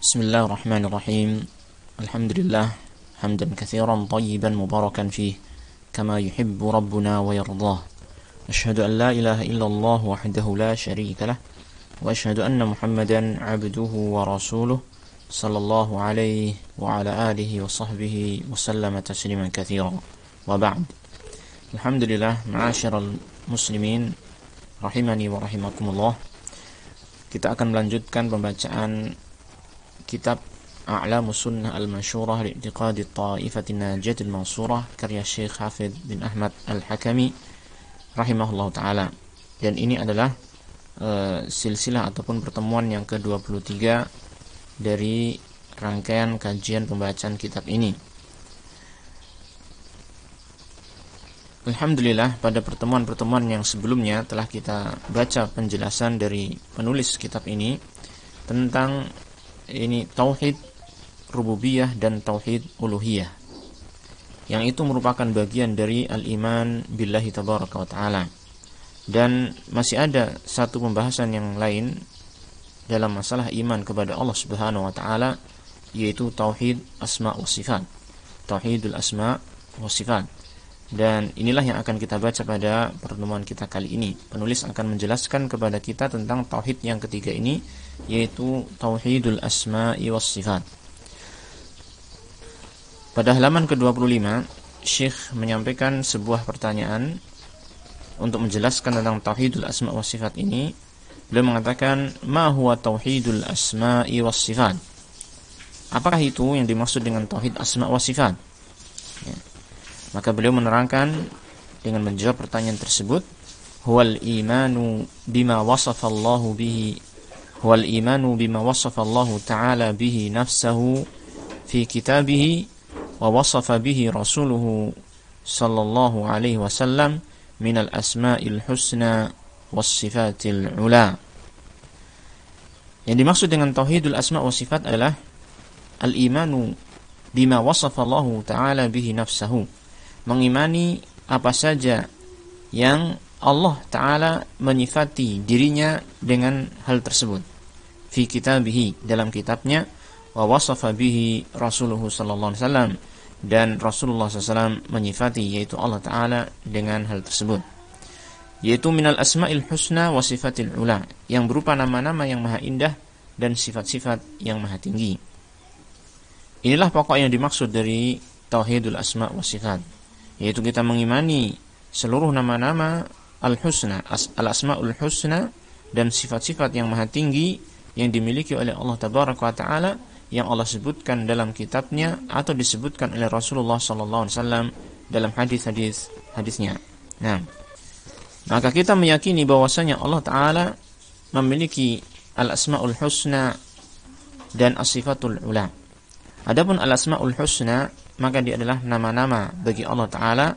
بسم الله الرحمن الرحيم. الحمد لله حمدا كثيرا طيبا مباركا فيه كما يحب ربنا ويرضاه. أشهد أن لا إله إلا الله وحده لا شريك له وأشهد أن محمدا عبده ورسوله صلى الله عليه وعلى آله وصحبه وسلم تسليما كثيرا. وبعد. الحمد لله معاشر المسلمين rahimani wa rahimakumullah. Kita akan melanjutkan pembacaan kitab A'lamus Sunnah Al-Mansyurah Li'tiqadi Ta'ifatin Najatil Mansurah karya Syekh Hafidh bin Ahmad Al-Hakami rahimahullah ta'ala. Dan ini adalah silsilah ataupun pertemuan yang ke-23 dari rangkaian kajian pembacaan kitab ini. Alhamdulillah, pada pertemuan-pertemuan yang sebelumnya telah kita baca penjelasan dari penulis kitab ini tentang ini tauhid rububiyah dan tauhid uluhiyah, yang itu merupakan bagian dari al-iman billahi tabaraka wa ta'ala. Dan masih ada satu pembahasan yang lain dalam masalah iman kepada Allah subhanahu wa ta'ala, yaitu tauhid asma wa sifat, tauhidul asma wa sifat. Dan inilah yang akan kita baca pada pertemuan kita kali ini. Penulis akan menjelaskan kepada kita tentang tauhid yang ketiga ini, yaitu tauhidul asma'i was sifat. Pada halaman ke-25, Syekh menyampaikan sebuah pertanyaan untuk menjelaskan tentang tauhidul asma' was sifat ini. Beliau mengatakan, ma huwa tauhidul asma'i was sifat? Apakah itu yang dimaksud dengan tauhid asma' was sifat? Ya. Maka beliau menerangkan dengan menjawab pertanyaan tersebut, huwal imanu bima wasafa Allahu bihi, huwal imanu bima wasafa Allahu ta'ala bihi nafsahu fi kitabihi wa wasafa bihi rasuluhu sallallahu alaihi wasallam minal asma'il husna was sifatil ula. Yang dimaksud dengan tauhidul asma' was sifat adalah al-imanu bima wasafa Allahu ta'ala bihi nafsahu, mengimani apa saja yang Allah Ta'ala menyifati dirinya dengan hal tersebut. Fi kitabihi, dalam kitabnya, wa wasafa bihi rasuluhu sallallahu alaihi wasallam, dan Rasulullah SAW menyifati, yaitu Allah Ta'ala, dengan hal tersebut. Yaitu minal asma'il husna wa sifatil ula, yang berupa nama-nama yang maha indah dan sifat-sifat yang maha tinggi. Inilah pokok yang dimaksud dari tauhidul asma' wa sifat, yaitu kita mengimani seluruh nama-nama al-husna, al-asma'ul husna, dan sifat-sifat yang maha tinggi yang dimiliki oleh Allah tabaraka wa ta'ala, yang Allah sebutkan dalam kitabnya atau disebutkan oleh Rasulullah sallallahu alaihi wasallam dalam hadis-hadisnya. Nah, maka kita meyakini bahwasanya Allah Ta'ala memiliki al-asma'ul husna dan as-sifatul ula. Adapun al-asma'ul husna, maka dia adalah nama-nama bagi Allah Ta'ala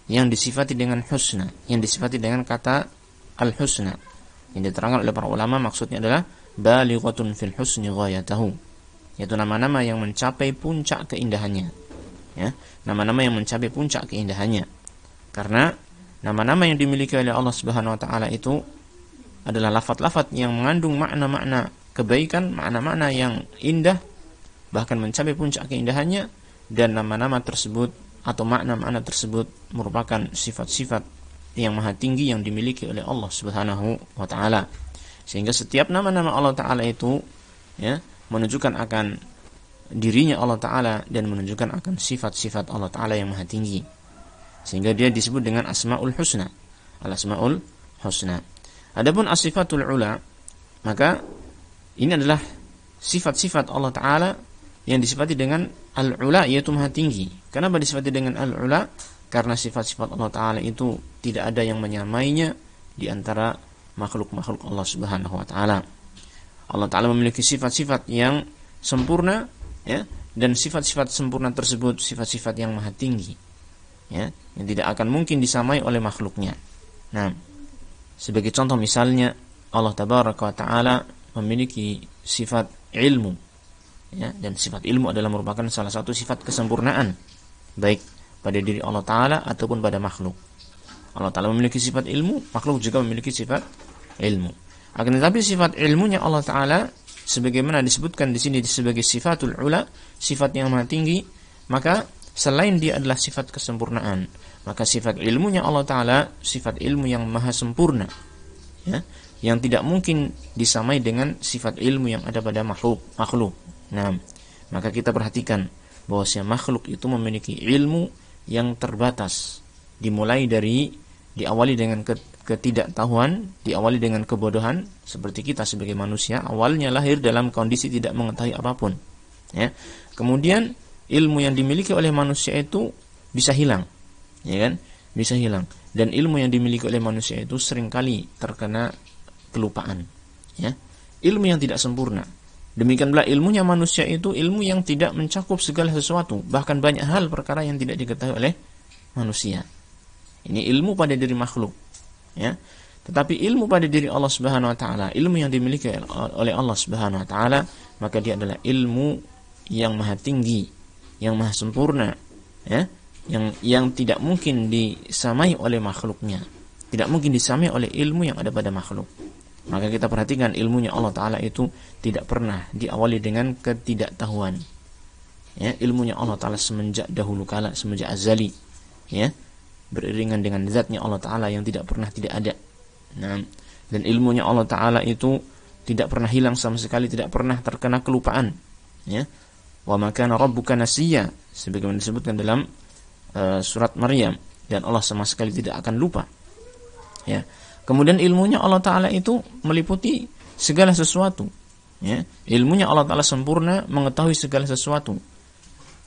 yang disifati dengan husna, yang disifati dengan kata al-husna, yang diterangkan oleh para ulama maksudnya adalah balighatun fil husni ghayatahu, yaitu nama-nama yang mencapai puncak keindahannya, ya, nama-nama yang mencapai puncak keindahannya. Karena nama-nama yang dimiliki oleh Allah Subhanahu wa taala itu adalah lafaz-lafaz yang mengandung makna-makna kebaikan, makna-makna yang indah, bahkan mencapai puncak keindahannya. Dan nama-nama tersebut atau makna-makna tersebut merupakan sifat-sifat yang maha tinggi yang dimiliki oleh Allah Subhanahu wa ta'ala. Sehingga setiap nama-nama Allah Ta'ala itu, ya, menunjukkan akan dirinya Allah Ta'ala dan menunjukkan akan sifat-sifat Allah Ta'ala yang maha tinggi. Sehingga dia disebut dengan asma'ul husna, al-asma'ul husna. Adapun as-sifatul ula, maka ini adalah sifat-sifat Allah Ta'ala yang disifati dengan al-ula, yaitu maha tinggi. Kenapa disifati dengan al-ula? Karena sifat-sifat Allah Ta'ala itu tidak ada yang menyamainya di antara makhluk-makhluk Allah Subhanahu wa ta'ala. Allah Ta'ala memiliki sifat-sifat yang sempurna, ya, dan sifat-sifat sempurna tersebut sifat-sifat yang maha tinggi, ya, yang tidak akan mungkin disamai oleh makhluknya. Nah, sebagai contoh misalnya Allah Tabaraka wa ta'ala memiliki sifat ilmu, ya, dan sifat ilmu adalah merupakan salah satu sifat kesempurnaan baik pada diri Allah Ta'ala ataupun pada makhluk. Allah Ta'ala memiliki sifat ilmu, makhluk juga memiliki sifat ilmu. Akan tetapi sifat ilmunya Allah Ta'ala sebagaimana disebutkan di sini sebagai sifatul ula, sifat yang maha tinggi, maka selain dia adalah sifat kesempurnaan, maka sifat ilmunya Allah Ta'ala sifat ilmu yang maha sempurna, ya, yang tidak mungkin disamai dengan sifat ilmu yang ada pada makhluk. Nah, maka kita perhatikan bahwasanya makhluk itu memiliki ilmu yang terbatas, diawali dengan ketidaktahuan, diawali dengan kebodohan, seperti kita sebagai manusia awalnya lahir dalam kondisi tidak mengetahui apapun, ya. Kemudian ilmu yang dimiliki oleh manusia itu bisa hilang, ya kan? Bisa hilang. Dan ilmu yang dimiliki oleh manusia itu seringkali terkena kelupaan, ya. Ilmu yang tidak sempurna. Demikian pula ilmunya manusia itu ilmu yang tidak mencakup segala sesuatu, bahkan banyak hal perkara yang tidak diketahui oleh manusia. Ini ilmu pada diri makhluk, ya. Tetapi ilmu pada diri Allah Subhanahu wa taala, ilmu yang dimiliki oleh Allah Subhanahu wa taala, maka dia adalah ilmu yang maha tinggi, yang maha sempurna, ya, yang tidak mungkin disamai oleh makhluknya, tidak mungkin disamai oleh ilmu yang ada pada makhluk. Maka kita perhatikan ilmunya Allah Ta'ala itu tidak pernah diawali dengan ketidaktahuan, ya. Ilmunya Allah Ta'ala semenjak dahulu kala, semenjak azali, ya, beriringan dengan zatnya Allah Ta'ala yang tidak pernah tidak ada. Nah, dan ilmunya Allah Ta'ala itu tidak pernah hilang sama sekali, tidak pernah terkena kelupaan, ya. Wa ma kana rabbuka nasiya, sebagaimana disebutkan dalam surat Maryam, dan Allah sama sekali tidak akan lupa, ya. Kemudian ilmunya Allah Ta'ala itu meliputi segala sesuatu, ya. Ilmunya Allah Ta'ala sempurna, mengetahui segala sesuatu,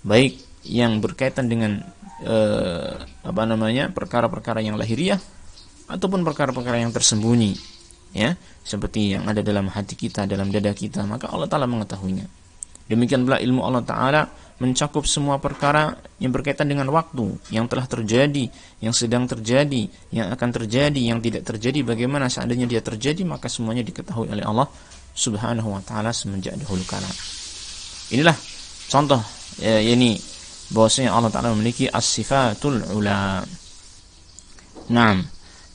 baik yang berkaitan dengan perkara-perkara yang lahiriah ataupun perkara-perkara yang tersembunyi, ya, seperti yang ada dalam hati kita, dalam dada kita, maka Allah Ta'ala mengetahuinya. Demikian pula ilmu Allah Ta'ala mencakup semua perkara yang berkaitan dengan waktu, yang telah terjadi, yang sedang terjadi, yang akan terjadi, yang tidak terjadi, bagaimana seandainya dia terjadi, maka semuanya diketahui oleh Allah Subhanahu wa Ta'ala semenjak dahulu kala. Inilah contoh, ini bahwasanya Allah Ta'ala memiliki as-sifatul ula. Nah,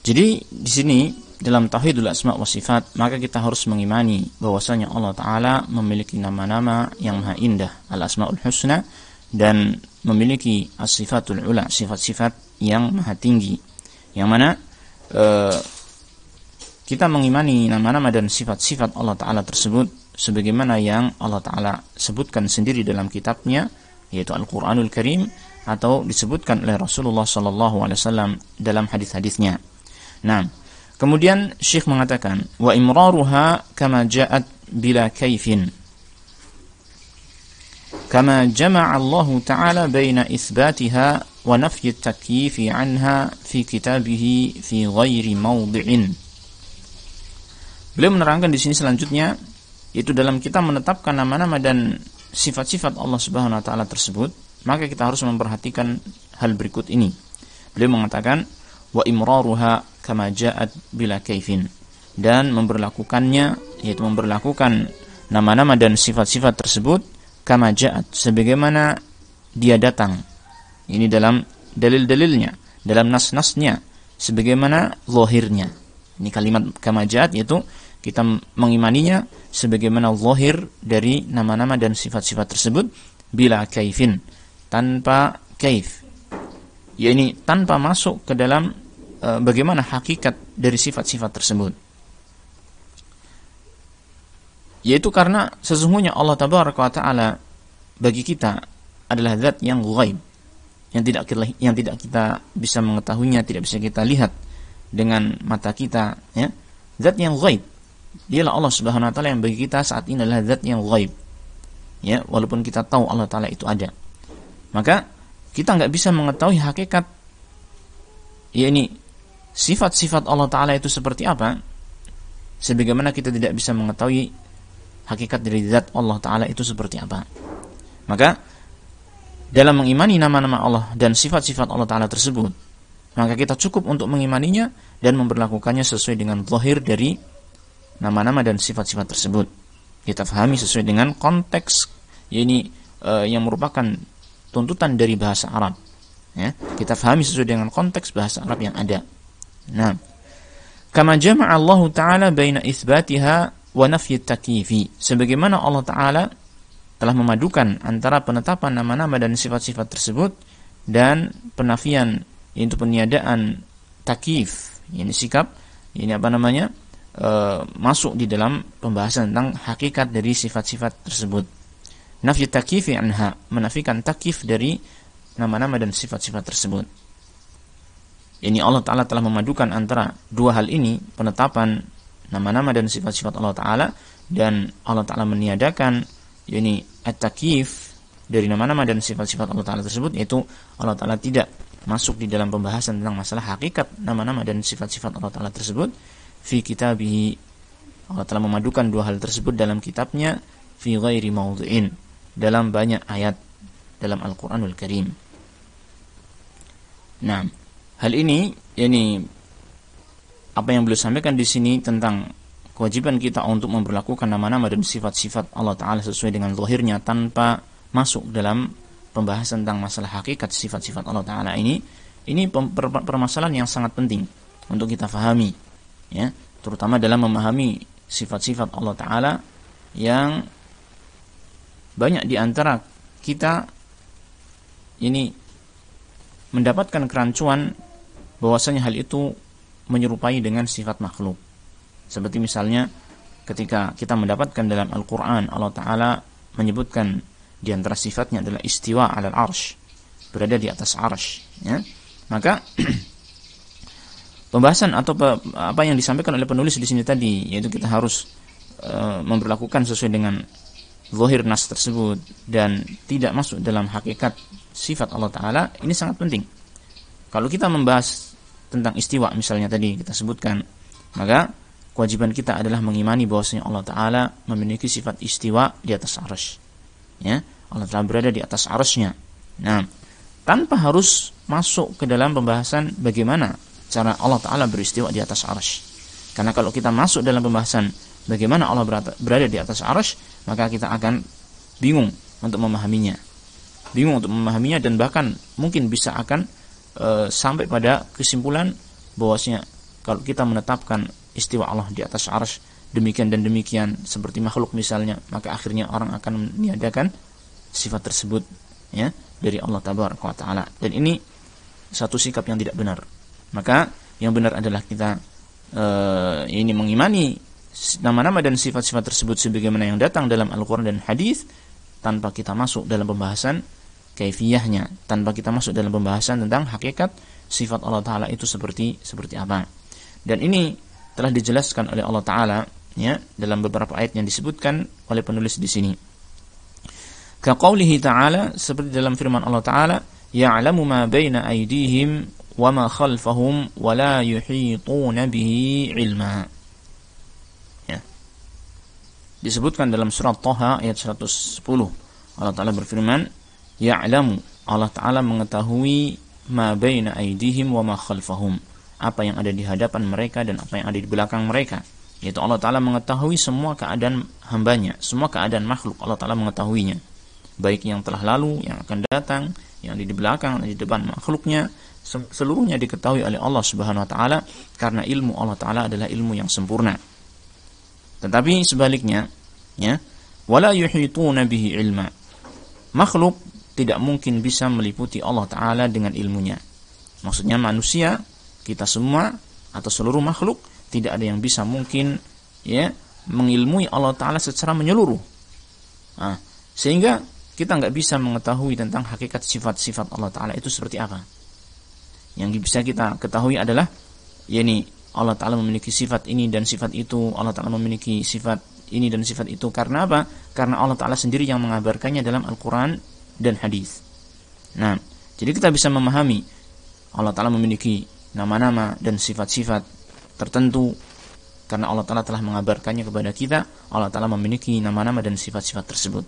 jadi di sini dalam tauhidul asma wa sifat, maka kita harus mengimani bahwasanya Allah Ta'ala memiliki nama-nama yang maha indah, al-asmaul husna, dan memiliki as-sifatul ula, sifat-sifat yang maha tinggi, yang mana kita mengimani nama-nama dan sifat-sifat Allah Ta'ala tersebut sebagaimana yang Allah Ta'ala sebutkan sendiri dalam kitabnya, yaitu Al-Quranul Karim, atau disebutkan oleh Rasulullah SAW dalam hadis-hadisnya. Nah, kemudian Syekh mengatakan, wa imraruha kama ja'at bila kaifin, kama jama'a Allah Ta'ala baina itsbatiha wa nafyi at-takyif 'anha fi kitabih fi ghairi mawdi'in. Beliau menerangkan di sini selanjutnya, yaitu dalam kita menetapkan nama-nama dan sifat-sifat Allah Subhanahu wa Ta'ala tersebut, maka kita harus memperhatikan hal berikut ini. Beliau mengatakan, wa imraruha kama ja'at bila kaifin, dan memberlakukannya, yaitu memberlakukan nama-nama dan sifat-sifat tersebut kama ja'at, sebagaimana dia datang. Ini dalam dalil-dalilnya, dalam nas-nasnya, sebagaimana zahirnya. Ini kalimat kama ja'at, yaitu kita mengimaninya sebagaimana zahir dari nama-nama dan sifat-sifat tersebut, bila kaifin, tanpa kaif, yakni tanpa masuk ke dalam bagaimana hakikat dari sifat-sifat tersebut. Yaitu karena sesungguhnya Allah Tabaraka wa Ta'ala bagi kita adalah zat yang ghaib, yang tidak kita bisa mengetahuinya, tidak bisa kita lihat dengan mata kita, ya. Zat yang ghaib, dialah Allah Subhanahu wa Ta'ala yang bagi kita saat ini adalah zat yang ghaib, ya, walaupun kita tahu Allah Ta'ala itu ada, maka kita nggak bisa mengetahui hakikat, yakni sifat-sifat Allah Ta'ala itu seperti apa, sebagaimana kita tidak bisa mengetahui hakikat dari zat Allah Ta'ala itu seperti apa. Maka dalam mengimani nama-nama Allah dan sifat-sifat Allah Ta'ala tersebut, maka kita cukup untuk mengimaninya dan memperlakukannya sesuai dengan zahir dari nama-nama dan sifat-sifat tersebut. Kita fahami sesuai dengan konteks, yakni yang merupakan tuntutan dari bahasa Arab, ya. Kita fahami sesuai dengan konteks bahasa Arab yang ada. Nah, kama jama'a Allah Ta'ala baina itsbatiha wa nafyi takyifi. Sebagaimana Allah Ta'ala telah memadukan antara penetapan nama-nama dan sifat-sifat tersebut dan penafian, yaitu peniadaan takyif, ini sikap, ini masuk di dalam pembahasan tentang hakikat dari sifat-sifat tersebut. Nafyi takyifi anha, menafikan takyif dari nama-nama dan sifat-sifat tersebut. Ini Allah Ta'ala telah memadukan antara dua hal ini, penetapan nama-nama dan sifat-sifat Allah Ta'ala, dan Allah Ta'ala meniadakan yakni at-takyif dari nama-nama dan sifat-sifat Allah Ta'ala tersebut, yaitu Allah Ta'ala tidak masuk di dalam pembahasan tentang masalah hakikat nama-nama dan sifat-sifat Allah Ta'ala tersebut fi kitabihi. Allah Ta'ala memadukan dua hal tersebut dalam kitabnya fi ghairi mawdhi'in, dalam banyak ayat dalam Al-Quranul Karim. Nah, hal ini apa yang beliau sampaikan di sini tentang kewajiban kita untuk memperlakukan nama-nama dan sifat-sifat Allah Ta'ala sesuai dengan zahirnya tanpa masuk dalam pembahasan tentang masalah hakikat sifat-sifat Allah Ta'ala ini permasalahan yang sangat penting untuk kita fahami, ya, terutama dalam memahami sifat-sifat Allah Ta'ala yang banyak di antara kita ini mendapatkan kerancuan bahwasanya hal itu menyerupai dengan sifat makhluk. Seperti misalnya ketika kita mendapatkan dalam Al-Quran Allah Ta'ala menyebutkan di antara sifatnya adalah istiwa 'alal arsy, berada di atas arsy, ya. Maka pembahasan atau apa yang disampaikan oleh penulis di sini tadi, yaitu kita harus memperlakukan sesuai dengan zahir nas tersebut dan tidak masuk dalam hakikat sifat Allah Ta'ala, ini sangat penting. Kalau kita membahas tentang istiwa misalnya tadi kita sebutkan, maka kewajiban kita adalah mengimani bahwasanya Allah Ta'ala memiliki sifat istiwa di atas arsy, ya. Allah Ta'ala berada di atas arsy-Nya. Nah, tanpa harus masuk ke dalam pembahasan bagaimana cara Allah Ta'ala beristiwa di atas arsy. Karena kalau kita masuk dalam pembahasan bagaimana Allah berada di atas arsy, maka kita akan bingung untuk memahaminya. Dan bahkan mungkin bisa akan sampai pada kesimpulan bahwasanya kalau kita menetapkan istiwa Allah di atas arsy demikian dan demikian seperti makhluk misalnya, maka akhirnya orang akan meniadakan sifat tersebut, ya, dari Allah Tabaraka wa Ta'ala. Dan ini satu sikap yang tidak benar. Maka yang benar adalah kita ini mengimani nama-nama dan sifat-sifat tersebut sebagaimana yang datang dalam Al-Quran dan hadis, tanpa kita masuk dalam pembahasan kaifiyahnya, tanpa kita masuk dalam pembahasan tentang hakikat sifat Allah Ta'ala itu seperti apa. Dan ini telah dijelaskan oleh Allah Ta'ala, ya, dalam beberapa ayat yang disebutkan oleh penulis di sini. Kaqaulihi ta'ala, seperti dalam firman Allah Ta'ala, ya'lamu ma baina aydihim wa ma khalfahum wa la yuhituna bihi ilma. Ya. Disebutkan dalam surat Thaha ayat 110. Allah Ta'ala berfirman, ya'lamu, Allah Ta'ala mengetahui ma baina aydihim wa ma khalfahum, apa yang ada di hadapan mereka dan apa yang ada di belakang mereka. Yaitu Allah Ta'ala mengetahui semua keadaan hambanya, semua keadaan makhluk Allah Ta'ala mengetahuinya, baik yang telah lalu, yang akan datang, yang di belakang, di depan makhluknya, seluruhnya diketahui oleh Allah Subhanahu wa Ta'ala, karena ilmu Allah Ta'ala adalah ilmu yang sempurna. Tetapi sebaliknya, ya, wala yuhituna bihi ilma, makhluk tidak mungkin bisa meliputi Allah Ta'ala dengan ilmunya. Maksudnya manusia, kita semua atau seluruh makhluk, tidak ada yang bisa mungkin, ya, mengilmui Allah Ta'ala secara menyeluruh. Nah, sehingga kita nggak bisa mengetahui tentang hakikat sifat-sifat Allah Ta'ala itu seperti apa. Yang bisa kita ketahui adalah, yakni Allah Ta'ala memiliki sifat ini dan sifat itu, Allah Ta'ala memiliki sifat ini dan sifat itu. Karena apa? Karena Allah Ta'ala sendiri yang mengabarkannya dalam Al-Quran dan hadis. Nah, jadi kita bisa memahami Allah Ta'ala memiliki nama-nama dan sifat-sifat tertentu karena Allah Ta'ala telah mengabarkannya kepada kita. Allah Ta'ala memiliki nama-nama dan sifat-sifat tersebut.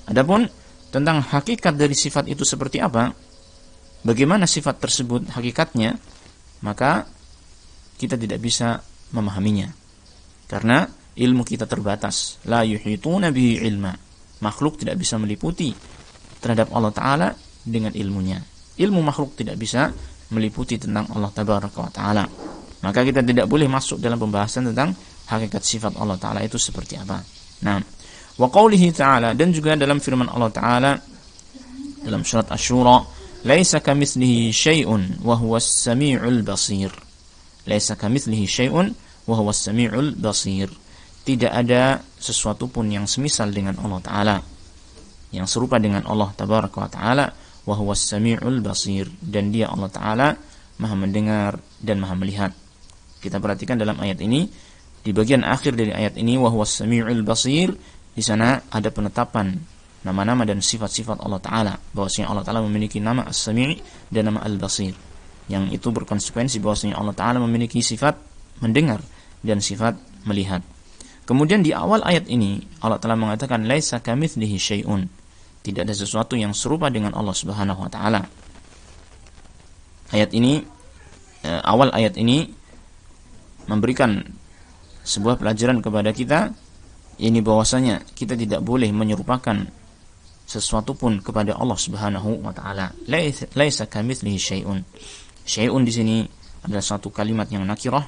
Adapun tentang hakikat dari sifat itu seperti apa, bagaimana sifat tersebut hakikatnya, maka kita tidak bisa memahaminya karena ilmu kita terbatas. La yuhituna bihi ilma, makhluk tidak bisa meliputi terhadap Allah Ta'ala dengan ilmunya. Ilmu makhluk tidak bisa meliputi tentang Allah Tabaraka wa Ta'ala. Maka kita tidak boleh masuk dalam pembahasan tentang hakikat sifat Allah Ta'ala itu seperti apa. Nah, wa qawlihi ta'ala, dan juga dalam firman Allah Ta'ala dalam surat Asy-Syura, laisa kamitslihi syai'un wa huwas samiul basir. Laisa kamitslihi syai'un wa huwas samiul basir. Tidak ada sesuatu pun yang semisal dengan Allah Ta'ala, yang serupa dengan Allah Tabaraka wa Ta'ala, wa huwas samiul basir, dan dia Allah Ta'ala Maha mendengar dan Maha melihat. Kita perhatikan dalam ayat ini, di bagian akhir dari ayat ini, wa huwas samiul basir, di sana ada penetapan nama-nama dan sifat-sifat Allah Ta'ala, bahwasanya Allah Ta'ala memiliki nama As-Sami' dan nama Al-Basir, yang itu berkonsekuensi bahwasanya Allah Ta'ala memiliki sifat mendengar dan sifat melihat. Kemudian di awal ayat ini Allah Ta'ala mengatakan laisa kamitslihi syai'un, tidak ada sesuatu yang serupa dengan Allah Subhanahu wa Ta'ala. Ayat ini, awal ayat ini memberikan sebuah pelajaran kepada kita, ini bahwasanya kita tidak boleh menyerupakan sesuatu pun kepada Allah Subhanahu wa Ta'ala. Laisa kamitslihi syai'un. Syai'un di sini adalah suatu kalimat yang nakirah,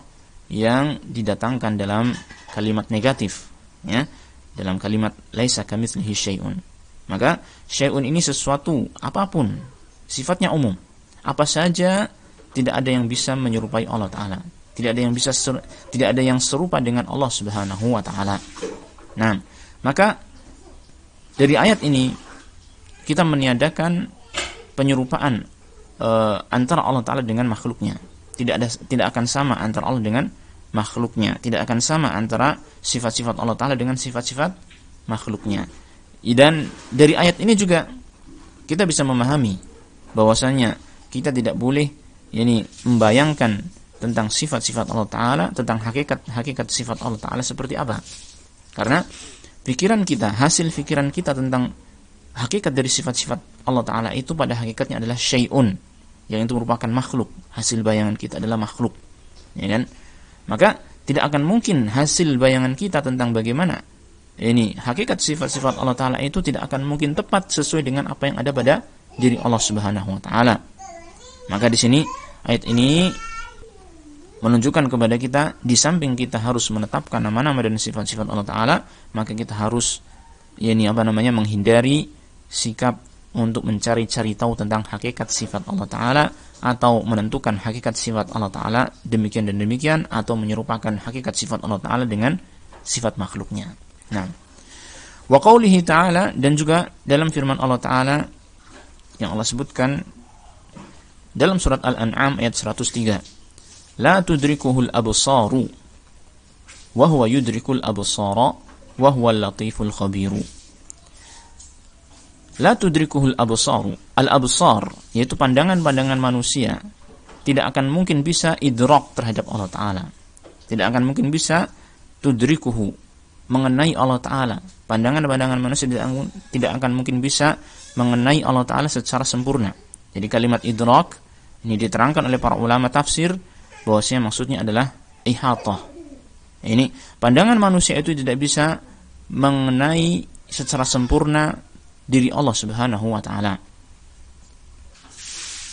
yang didatangkan dalam kalimat negatif, ya, dalam kalimat laisa kamitslihi syai'un. Maka syai'un ini sesuatu apapun, sifatnya umum, apa saja, tidak ada yang bisa menyerupai Allah Ta'ala, tidak ada yang serupa dengan Allah Subhanahu wa Ta'ala. Nah, maka dari ayat ini kita meniadakan penyerupaan antara Allah Ta'ala dengan makhluknya. Tidak akan sama antara Allah dengan makhluknya, tidak akan sama antara sifat-sifat Allah Ta'ala dengan sifat-sifat makhluknya. Dan dari ayat ini juga kita bisa memahami bahwasanya kita tidak boleh membayangkan tentang sifat-sifat Allah Ta'ala, tentang hakikat sifat Allah Ta'ala seperti apa. Karena pikiran kita, hasil pikiran kita tentang hakikat dari sifat-sifat Allah Ta'ala itu pada hakikatnya adalah syai'un, yang itu merupakan makhluk. Hasil bayangan kita adalah makhluk, ya kan? Maka tidak akan mungkin hasil bayangan kita tentang bagaimana hakikat sifat-sifat Allah Ta'ala itu tidak akan mungkin tepat sesuai dengan apa yang ada pada diri Allah Subhanahu wa Ta'ala. Maka di sini ayat ini menunjukkan kepada kita, di samping kita harus menetapkan nama-nama dan sifat-sifat Allah Ta'ala, maka kita harus menghindari sikap untuk mencari-cari tahu tentang hakikat sifat Allah Ta'ala, atau menentukan hakikat sifat Allah Ta'ala demikian dan demikian, atau menyerupakan hakikat sifat Allah Ta'ala dengan sifat makhluknya. Nah, wa qawlihi ta'ala, dan juga dalam firman Allah Ta'ala yang Allah sebutkan dalam surat Al-An'am ayat 103, la tudrikuhul absaru wa huwa yudrikul absara wa huwal latiful khabiru. La tudrikuhul absaru, al-absar yaitu pandangan-pandangan manusia tidak akan mungkin bisa idrak terhadap Allah Ta'ala, tidak akan mungkin bisa tudrikuhu, mengenai Allah Ta'ala. Pandangan-pandangan manusia tidak akan mungkin bisa mengenai Allah Ta'ala secara sempurna. Jadi kalimat idrak ini diterangkan oleh para ulama tafsir bahwasanya maksudnya adalah ihatah. Ini pandangan manusia itu tidak bisa mengenai secara sempurna diri Allah Subhanahu wa Ta'ala.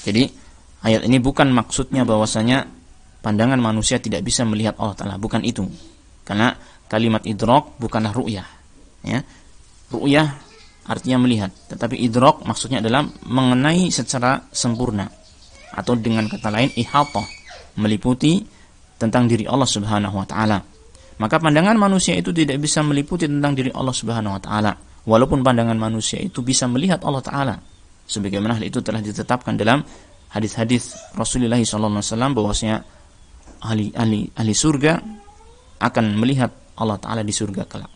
Jadi ayat ini bukan maksudnya bahwasanya pandangan manusia tidak bisa melihat Allah Ta'ala, bukan itu. Karena kalimat idrak bukanlah ru'yah, ya. Ru'yah artinya melihat, tetapi idrak maksudnya adalah mengenai secara sempurna, atau dengan kata lain ihatah, meliputi tentang diri Allah Subhanahu wa Ta'ala. Maka pandangan manusia itu tidak bisa meliputi tentang diri Allah Subhanahu wa Ta'ala, walaupun pandangan manusia itu bisa melihat Allah Ta'ala, sebagaimana hal itu telah ditetapkan dalam hadis-hadis Rasulullah SAW bahwasanya ahli surga akan melihat Allah Ta'ala di surga kelak,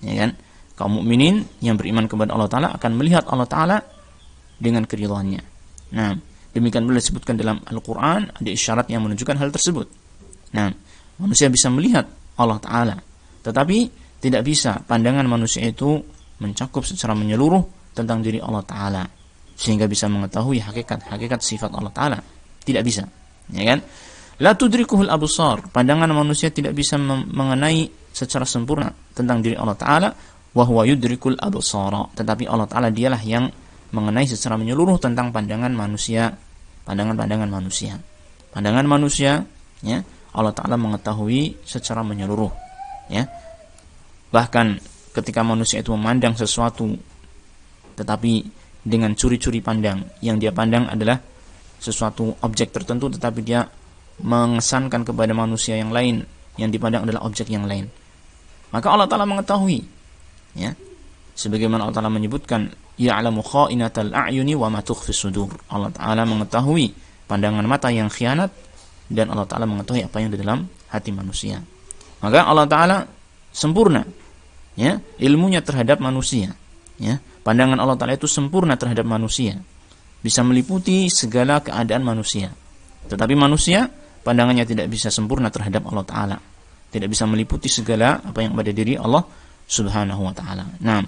ya kan? Kaum mukminin yang beriman kepada Allah Ta'ala akan melihat Allah Ta'ala dengan keridhaannya. Nah, demikian pula disebutkan dalam Al-Quran, ada isyarat yang menunjukkan hal tersebut. Nah, manusia bisa melihat Allah Ta'ala, tetapi tidak bisa pandangan manusia itu mencakup secara menyeluruh tentang diri Allah Ta'ala, sehingga bisa mengetahui hakikat sifat Allah Ta'ala. Tidak bisa, ya kan? La tudrikuhul absar, pandangan manusia tidak bisa mengenai secara sempurna tentang diri Allah Ta'ala, wa huwa yudrikul absara, tetapi Allah Ta'ala dialah yang mengenai secara menyeluruh tentang pandangan manusia, pandangan manusia. Pandangan manusia, ya, Allah Ta'ala mengetahui secara menyeluruh. ya. Bahkan ketika manusia itu memandang sesuatu tetapi dengan curi-curi pandang, yang dia pandang adalah sesuatu objek tertentu tetapi dia mengesankan kepada manusia yang lain, yang dipandang adalah objek yang lain, maka Allah Ta'ala mengetahui, ya. Sebagaimana Allah Ta'ala menyebutkan, ya'lamu kha'inatal a'yuni wa ma tukhfis sudur. Allah Ta'ala mengetahui pandangan mata yang khianat, dan Allah Ta'ala mengetahui apa yang di dalam hati manusia. Maka Allah Ta'ala sempurna, ya, ilmunya terhadap manusia, ya. Pandangan Allah Ta'ala itu sempurna terhadap manusia, bisa meliputi segala keadaan manusia. Tetapi manusia pandangannya tidak bisa sempurna terhadap Allah Ta'ala, tidak bisa meliputi segala apa yang ada di diri Allah Subhanahu wa Ta'ala. Nah,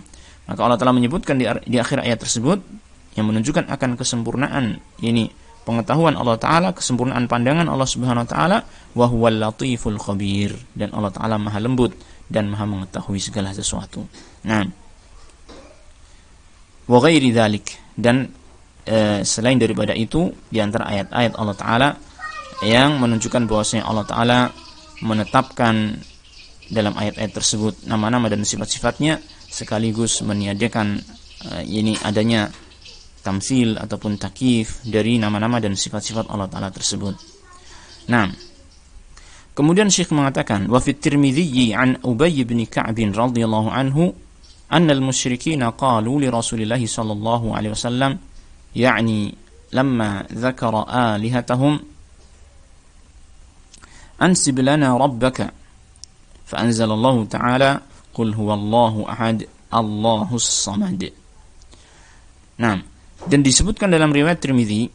maka Allah Ta'ala menyebutkan di akhir ayat tersebut yang menunjukkan akan kesempurnaan ini pengetahuan Allah Ta'ala, kesempurnaan pandangan Allah Subhanahu wa Ta'ala, wa huwal latiful khabir, dan Allah Ta'ala maha lembut dan maha mengetahui segala sesuatu. Nah, wa ghairi dzalik, dan selain daripada itu di antara ayat-ayat Allah Ta'ala yang menunjukkan bahwasanya Allah Ta'ala menetapkan dalam ayat-ayat tersebut nama-nama dan sifat-sifatnya, sekaligus meniadakan ini adanya tamsil ataupun takyif dari nama-nama dan sifat-sifat Allah Ta'ala tersebut. Nah, kemudian Syekh mengatakan, wa fit Tirmidzi an Ubay bin Ka'b radhiyallahu anhu anna al-musyrikeen qalu li Rasulillah sallallahu alaihi wasallam, yani lamma dzakara alihatahum, ansib lana rabbaka, fa anzalallahu ta'ala qul huwallahu ahad Allahus samad. Nah, dan disebutkan dalam riwayat Tirmidzi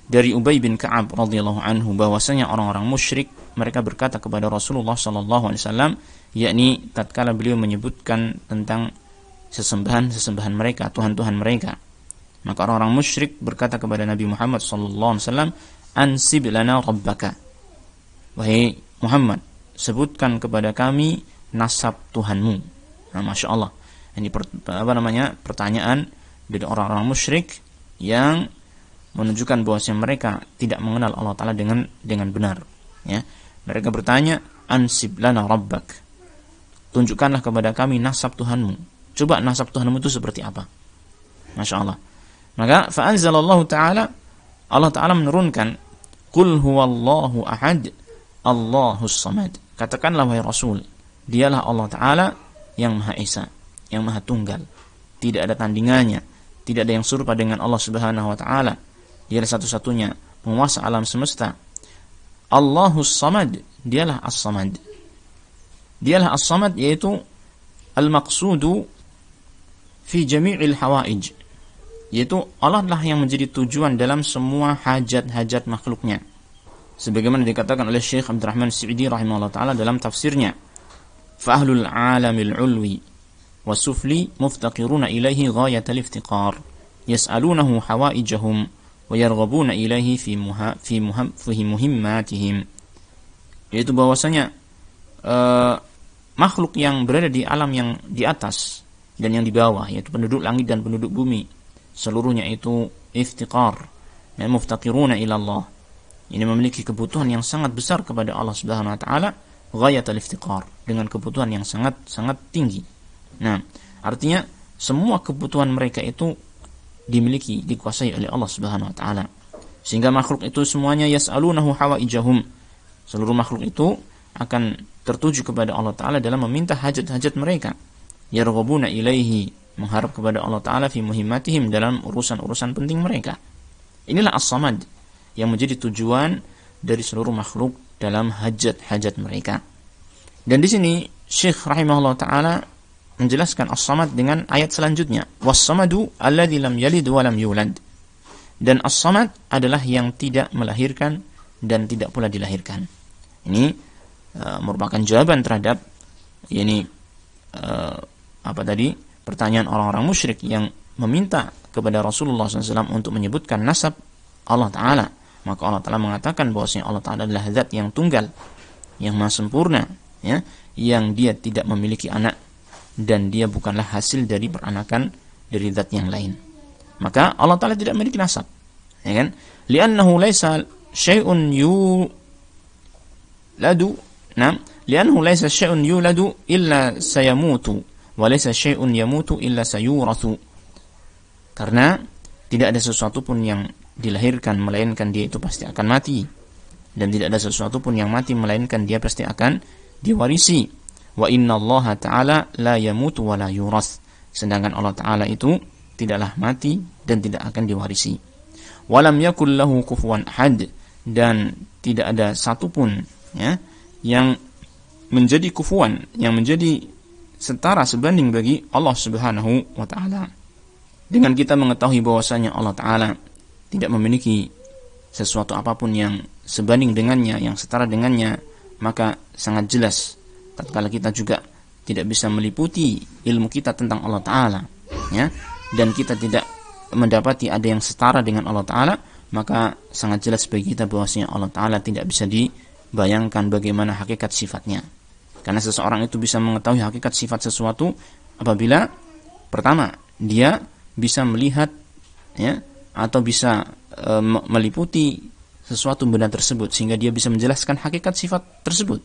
dari Ubay bin Ka'ab radhiyallahu anhu bahwasanya orang-orang musyrik mereka berkata kepada Rasulullah sallallahu alaihi wasallam, yakni tatkala beliau menyebutkan tentang sesembahan mereka, tuhan-tuhan mereka. Maka orang-orang musyrik berkata kepada Nabi Muhammad sallallahu alaihi wasallam, ansib lana rabbaka, wahai Muhammad, sebutkan kepada kami nasab Tuhanmu. Nah, Masya Allah, ini pertanyaan dari orang-orang musyrik yang menunjukkan bahwasanya mereka tidak mengenal Allah Ta'ala dengan benar, ya. Mereka bertanya, ansib lana rabbak, tunjukkanlah kepada kami nasab Tuhanmu. Coba nasab Tuhanmu itu seperti apa? Masya Allah. Maka fa'anzalallahu ta'ala, Allah Ta'ala menurunkan, qul huwallahu ahad Allahus samad. Katakanlah wahai Rasul, dialah Allah Ta'ala yang Maha Esa, yang Maha Tunggal, tidak ada tandingannya, tidak ada yang serupa dengan Allah Subhanahu wa Ta'ala. Dialah satu-satunya penguasa alam semesta. Allahus samad, dialah as-samad. Dialah as-samad, yaitu al-maqsudu fi jami'il hawaij, yaitu Allah lah yang menjadi tujuan dalam semua hajat-hajat makhluknya. Sebagaimana dikatakan oleh Syekh Abdurrahman Sa'idi rahimahullah ta'ala dalam tafsirnya, fa'ahlul alamil ulwi wasufli muftaqiruna ilaihi ghayatal iftiqar, yas'alunahu hawaijahum wa yarghabuna ilaihi fi muhimmatihim. Yaitu bahwasanya makhluk yang berada di alam yang di atas dan yang di bawah, yaitu penduduk langit dan penduduk bumi, seluruhnya itu iftiqar, ya, muftaqiruna ila Allah. Ini memiliki kebutuhan yang sangat besar kepada Allah Subhanahu wa taala, ghayatul iftiqar, dengan kebutuhan yang sangat tinggi. Nah, artinya semua kebutuhan mereka itu dimiliki, dikuasai oleh Allah Subhanahu wa taala. Sehingga makhluk itu semuanya yas'alunahu hawaijahum. Seluruh makhluk itu akan tertuju kepada Allah Ta'ala dalam meminta hajat-hajat mereka. Yarghabuna ilaihi, mengharap kepada Allah Ta'ala fi muhimmatihim, dalam urusan-urusan penting mereka. Inilah as-samad yang menjadi tujuan dari seluruh makhluk dalam hajat-hajat mereka. Dan di sini Syekh rahimahullah Ta'ala menjelaskan as-samad dengan ayat selanjutnya, was-samadu alladzi lam yalid wa lam yulad. Dan as-samad adalah yang tidak melahirkan dan tidak pula dilahirkan. Ini merupakan jawaban terhadap pertanyaan orang-orang musyrik yang meminta kepada Rasulullah SAW untuk menyebutkan nasab Allah Ta'ala. Maka Allah Ta'ala mengatakan bahwasanya Allah Ta'ala adalah zat yang tunggal, yang maha sempurna, ya, yang dia tidak memiliki anak, dan dia bukanlah hasil dari peranakan dari zat yang lain. Maka Allah Ta'ala tidak memiliki nasab, ya kan? Li'annahu laisa syai'un yuladu, li'annahu laisa syai'un yuladu illa sayamutu wa laisa syai'un yamutu illa sayurathu. Karena tidak ada sesuatu pun yang dilahirkan melainkan dia itu pasti akan mati, dan tidak ada sesuatu pun yang mati melainkan dia pasti akan diwarisi. Wa innallaha ta'ala la yamutu wa la yurath. Sedangkan Allah Ta'ala itu tidaklah mati dan tidak akan diwarisi. Walam yakul lahu kufuwan ahad, dan tidak ada satupun ya yang menjadi kufuan, yang menjadi setara sebanding bagi Allah Subhanahu wa Ta'ala. Dengan kita mengetahui bahwasanya Allah Ta'ala tidak memiliki sesuatu apapun yang sebanding dengannya, yang setara dengannya, maka sangat jelas tatkala kita juga tidak bisa meliputi ilmu kita tentang Allah Ta'ala ya, dan kita tidak mendapati ada yang setara dengan Allah Ta'ala, maka sangat jelas bagi kita bahwasanya Allah Ta'ala tidak bisa dibayangkan bagaimana hakikat sifatnya. Karena seseorang itu bisa mengetahui hakikat sifat sesuatu apabila pertama dia bisa melihat ya, atau bisa meliputi sesuatu benda tersebut sehingga dia bisa menjelaskan hakikat sifat tersebut.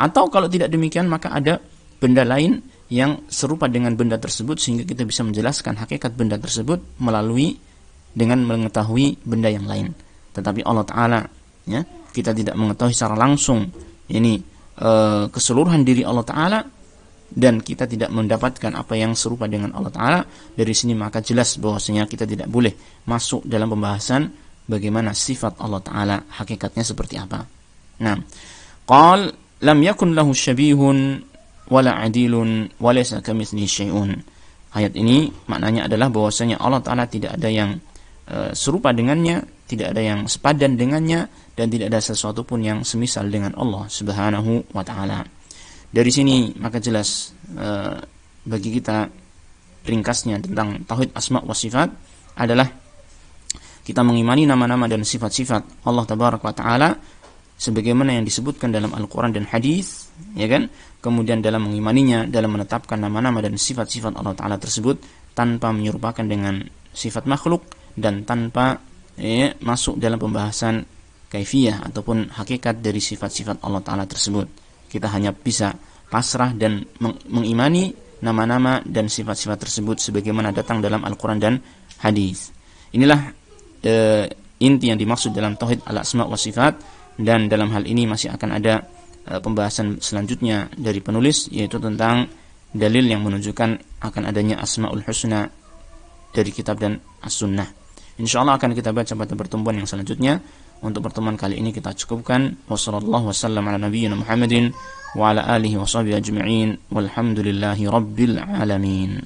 Atau kalau tidak demikian, maka ada benda lain yang serupa dengan benda tersebut sehingga kita bisa menjelaskan hakikat benda tersebut melalui dengan mengetahui benda yang lain. Tetapi Allah Ta'ala ya, kita tidak mengetahui secara langsung ini keseluruhan diri Allah Ta'ala, dan kita tidak mendapatkan apa yang serupa dengan Allah Ta'ala. Dari sini maka jelas bahwasanya kita tidak boleh masuk dalam pembahasan bagaimana sifat Allah Ta'ala hakikatnya seperti apa. Nah, qal lam yakun lahu syabihun wala adilun walaysa kamitslihi syai'un. Ayat ini maknanya adalah bahwasanya Allah Ta'ala tidak ada yang serupa dengannya, tidak ada yang sepadan dengannya, dan tidak ada sesuatu pun yang semisal dengan Allah Subhanahu wa Ta'ala. Dari sini maka jelas bagi kita ringkasnya tentang tauhid asma wa sifat adalah kita mengimani nama-nama dan sifat-sifat Allah Tabaraka wa Ta'ala sebagaimana yang disebutkan dalam Al-Quran dan hadis, ya kan? Kemudian dalam mengimaninya, dalam menetapkan nama-nama dan sifat-sifat Allah Ta'ala tersebut tanpa menyerupakan dengan sifat makhluk dan tanpa masuk dalam pembahasan kaifiyah ataupun hakikat dari sifat-sifat Allah Ta'ala tersebut. Kita hanya bisa pasrah dan mengimani nama-nama dan sifat-sifat tersebut sebagaimana datang dalam Al-Quran dan hadis. Inilah inti yang dimaksud dalam tauhid al-asma wa sifat. Dan dalam hal ini masih akan ada pembahasan selanjutnya dari penulis, yaitu tentang dalil yang menunjukkan akan adanya asmaul husna dari kitab dan as-sunnah. InsyaAllah akan kita baca pada pertemuan yang selanjutnya. Untuk pertemuan kali ini kita cukupkan. Wassallallahu wasallam ala nabiyyina Muhammadin wa ala alihi wa sahbihi ajma'in walhamdulillahi rabbil alamin.